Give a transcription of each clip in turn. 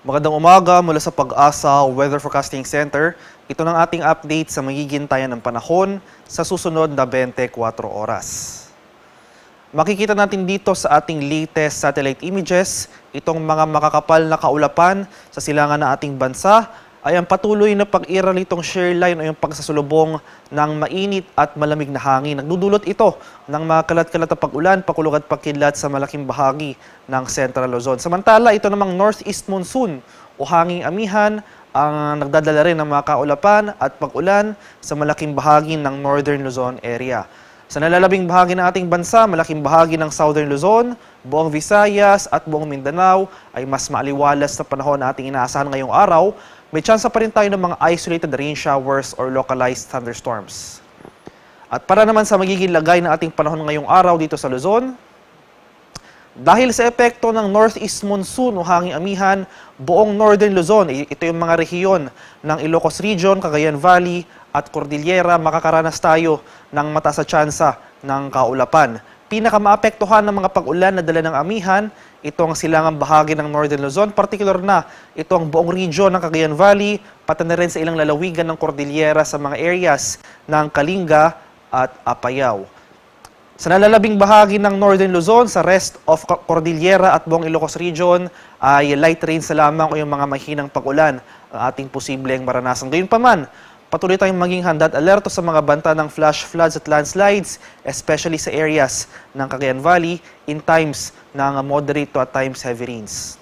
Magandang umaga mula sa Pag-asa Weather Forecasting Center. Ito ng ating update sa magiging tayan ng panahon sa susunod na 24 oras. Makikita natin dito sa ating latest satellite images, itong mga makakapal na kaulapan sa silangan ng ating bansa ay ang patuloy na pag-iral nitong shear line o yung pagsasulubong ng mainit at malamig na hangin. Nagdudulot ito ng mga kalat-kalat na pag-ulan, pakulog at pagkidlat sa malaking bahagi ng Central Luzon. Samantala, ito namang northeast monsoon o hanging amihan ang nagdadala rin ng mga kaulapan at pag-ulan sa malaking bahagi ng Northern Luzon area. Sa nalalabing bahagi ng ating bansa, malaking bahagi ng Southern Luzon, buong Visayas at buong Mindanao ay mas maaliwalas na panahon na ating inaasahan ngayong araw. May tsansa pa rin tayo ng mga isolated rain showers or localized thunderstorms. At para naman sa magiging lagay ng ating panahon ngayong araw dito sa Luzon, dahil sa epekto ng northeast monsoon o hanging amihan, buong Northern Luzon, ito yung mga rehiyon ng Ilocos Region, Cagayan Valley at Cordillera, makakaranas tayo ng mataas na tsansa ng kaulapan. Pinakamaapektuhan ng mga pag-ulan na dala ng amihan, ito ang silangang bahagi ng Northern Luzon, particular na ito ang buong region ng Cagayan Valley, pati na rin sa ilang lalawigan ng Cordillera sa mga areas ng Kalinga at Apayao. Sa nalalabing bahagi ng Northern Luzon, sa rest of Cordillera at buong Ilocos Region, ay light rains lamang o yung mga mahinang pag-ulan ang ating posibleng maranasan. Gayunpaman, patuloy tayong maging handa at alerto sa mga banta ng flash floods at landslides, especially sa areas ng Cagayan Valley in times ng moderate to at times heavy rains.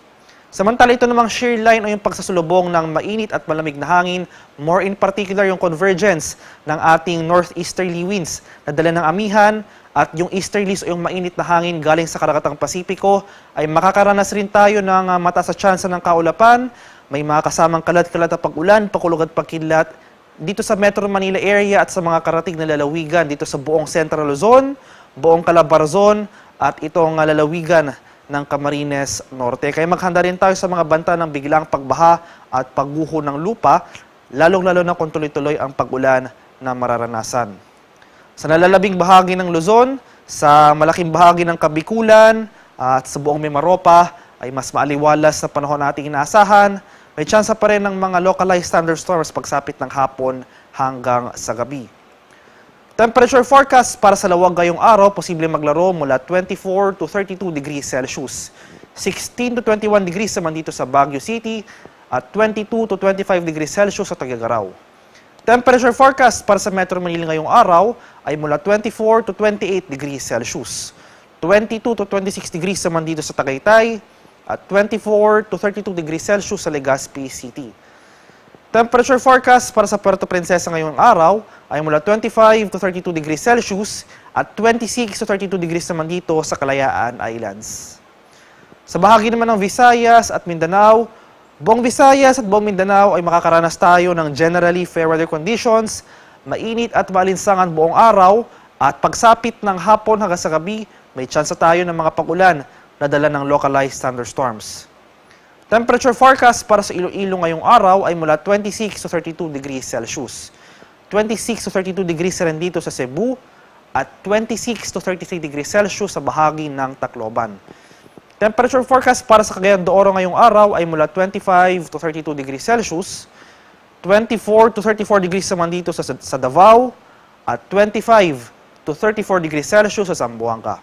Samantala, ito namang shear line o yung pagsasulubong ng mainit at malamig na hangin, more in particular yung convergence ng ating northeasterly winds na dala ng amihan at yung easterlies o yung mainit na hangin galing sa Karagatang Pasipiko ay makakaranas rin tayo ng mataas na tsansa ng kaulapan. May mga kasamang kalat-kalat na pag-ulan, pakulog at pagkidlat dito sa Metro Manila area at sa mga karatig na lalawigan dito sa buong Central Luzon, buong Calabarzon at itong lalawigan ng Camarines Norte. Kaya maghanda rin tayo sa mga banta ng biglang pagbaha at pagguho ng lupa, lalong-lalo na kung tuloy-tuloy ang pag-ulan na mararanasan. Sa nalalabing bahagi ng Luzon, sa malaking bahagi ng Kabikulan at sa buong Mimaropa ay mas maaliwalas na panahon nating inaasahan. May tsansa pa rin ng mga localized thunderstorms pagsapit ng hapon hanggang sa gabi. Temperature forecast para sa Lawag ngayong araw, posible maglaro mula 24 to 32 degrees Celsius. 16 to 21 degrees naman dito sa Baguio City at 22 to 25 degrees Celsius sa Tuguegarao. Temperature forecast para sa Metro Manila ngayong araw ay mula 24 to 28 degrees Celsius. 22 to 26 degrees naman dito sa Tagaytay at 24 to 32 degrees Celsius sa Legazpi City. Temperature forecast para sa Puerto Princesa ngayong araw ay mula 25 to 32 degrees Celsius at 26 to 32 degrees naman dito sa Kalayaan Islands. Sa bahagi naman ng Visayas at Mindanao, buong Visayas at buong Mindanao ay makakaranas tayo ng generally fair weather conditions, mainit at maalinsangan buong araw at pagsapit ng hapon hanggang sa gabi, may tsansa tayo ng mga pag-ulan na dala ng localized thunderstorms. Temperature forecast para sa Iloilo ngayong araw ay mula 26 to 32 degrees Celsius. 26 to 32 degrees rin dito sa Cebu at 26 to 33 degrees Celsius sa bahagi ng Tacloban. Temperature forecast para sa Cagayan de Oro ngayong araw ay mula 25 to 32 degrees Celsius, 24 to 34 degrees naman dito sa Davao at 25 to 34 degrees Celsius sa Zamboanga.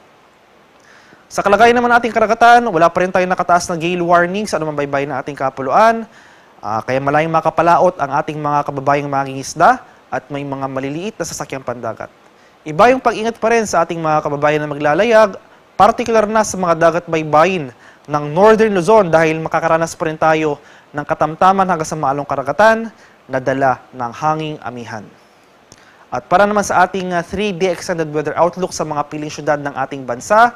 Sa kalagayan naman ating karagatan, wala pa rin tayong nakataas na gale warning sa anumang baybayin ng ating kapuluan. Kaya malayong makapalaot ang ating mga kababayang mangingisda at may mga maliliit na sasakyang pandagat. Iba yung pag-ingat pa rin sa ating mga kababayan na maglalayag, partikular na sa mga dagat baybayin ng Northern Luzon dahil makakaranas pa rin tayo ng katamtaman hanggang sa maalong karagatan na dala ng hanging amihan. At para naman sa ating 3-day extended weather outlook sa mga piling syudad ng ating bansa,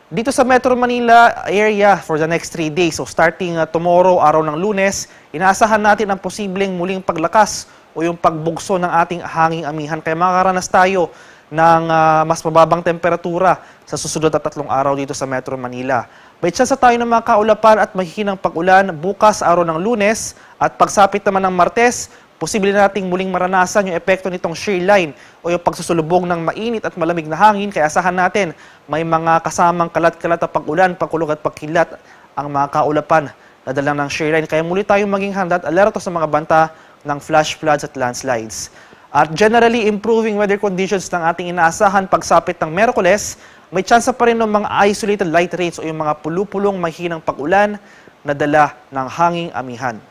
dito sa Metro Manila area for the next 3 days, so starting tomorrow, araw ng Lunes, inaasahan natin ang posibleng muling paglakas o yung pagbugso ng ating hanging amihan. Kaya makakaranas tayo ng mas mababang temperatura sa susunod na 3 araw dito sa Metro Manila. May tsansa tayo ng mga kaulapan at mahihinang pag-ulan bukas araw ng Lunes at pagsapit naman ng Martes, posible nating muling maranasan yung epekto nitong shear line o yung pagsusulubong ng mainit at malamig na hangin. Kaya asahan natin may mga kasamang kalat-kalat na pag-ulan, pagkulog at pagkilat ang mga kaulapan na nadala ng shear line. Kaya muli tayong maging handa at alerto sa mga banta ng flash floods at landslides. At generally improving weather conditions ng ating inaasahan pagsapit ng Miyerkules, may tsansa pa rin ng mga isolated light rains o yung mga pulupulong mahinang pag-ulan na dala ng hanging amihan.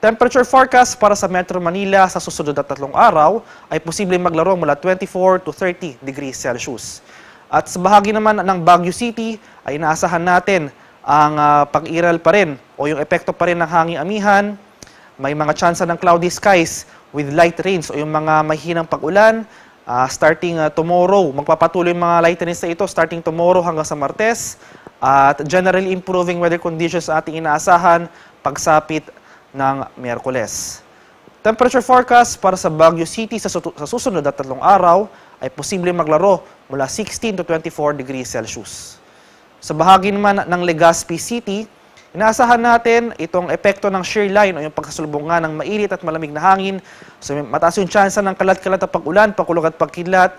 Temperature forecast para sa Metro Manila sa susunod na 3 araw ay posibleng maglaro mula 24 to 30 degrees Celsius. At sa bahagi naman ng Baguio City ay inaasahan natin ang pag-iral pa rin o yung epekto pa rin ng hanging amihan. May mga tsansa ng cloudy skies with light rains o yung mga mahinang pag-ulan. Starting tomorrow, magpapatuloy yung mga light rains na ito starting tomorrow hanggang sa Martes. At generally improving weather conditions sa ating inaasahan pagsapit ng Miyerkules. Temperature forecast para sa Baguio City sa susunod na 3 araw ay posibleng maglaro mula 16 to 24 degrees Celsius. Sa bahagi naman ng Legazpi City, inaasahan natin itong epekto ng shear line o yung pagsasalubungan ng mainit at malamig na hangin. So mataas yung tsansa ng kalat-kalat na pag-ulan, pagkulog at pagkidlat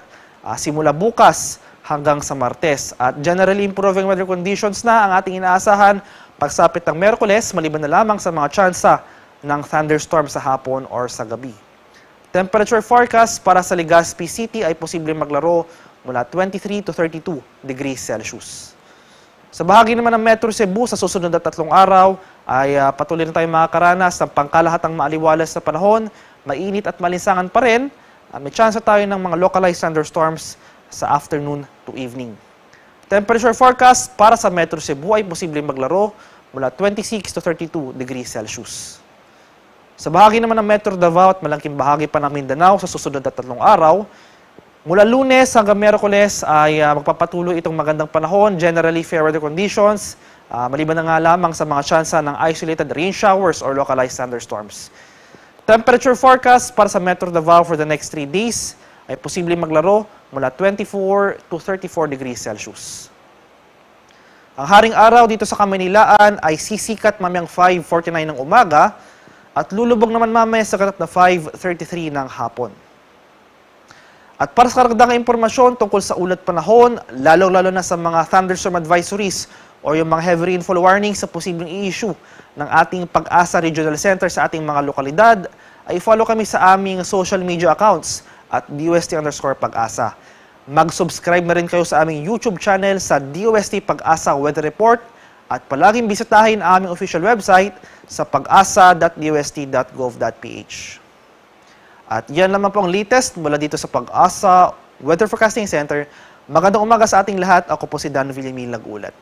simula bukas hanggang sa Martes. At generally improving weather conditions na ang ating inaasahan pagsapit ng Miyerkules, maliban na lamang sa mga tsansa ng thunderstorm sa hapon or sa gabi. Temperature forecast para sa Legazpi City ay posibleng maglaro mula 23 to 32 degrees Celsius. Sa bahagi naman ng Metro Cebu, sa susunod na 3 araw ay patuloy na tayong makakaranas ng pangkalahatang maaliwalas na panahon, mainit at malinsangan pa rin. May tsansa tayo ng mga localized thunderstorms sa afternoon to evening. Temperature forecast para sa Metro Cebu ay posibleng maglaro mula 26 to 32 degrees Celsius. Sa bahagi naman ng Metro Davao at malaking bahagi pa ng Mindanao sa susunod na 3 araw, mula Lunes hanggang Miyerkules ay magpapatuloy itong magandang panahon, generally fair weather conditions, maliban na nga lamang sa mga tsansa ng isolated rain showers or localized thunderstorms. Temperature forecast para sa Metro Davao for the next 3 days ay posibleng maglaro mula 24 to 34 degrees Celsius. Ang haring araw dito sa Kamaynilaan ay sisikat mamayang 5:49 ng umaga at lulubog naman mamaya sa ganap na 5:33 ng hapon. At para sa karagdagang impormasyon tungkol sa ulat panahon, lalo-lalo na sa mga thunderstorm advisories o yung mga heavy rainfall warnings sa posibleng i-issue ng ating Pag-asa Regional Center sa ating mga lokalidad, ay follow kami sa aming social media accounts at DOST_Pag-asa. Mag-subscribe na rin kayo sa aming YouTube channel sa DOST Pag-asa Weather Report at palaging bisitahin ang aming official website sa pag-asa.dost.gov.ph. At yan naman po ang latest mula dito sa Pag-asa Weather Forecasting Center. Magandang umaga sa ating lahat. Ako po si Dan Villamil nag-ulat.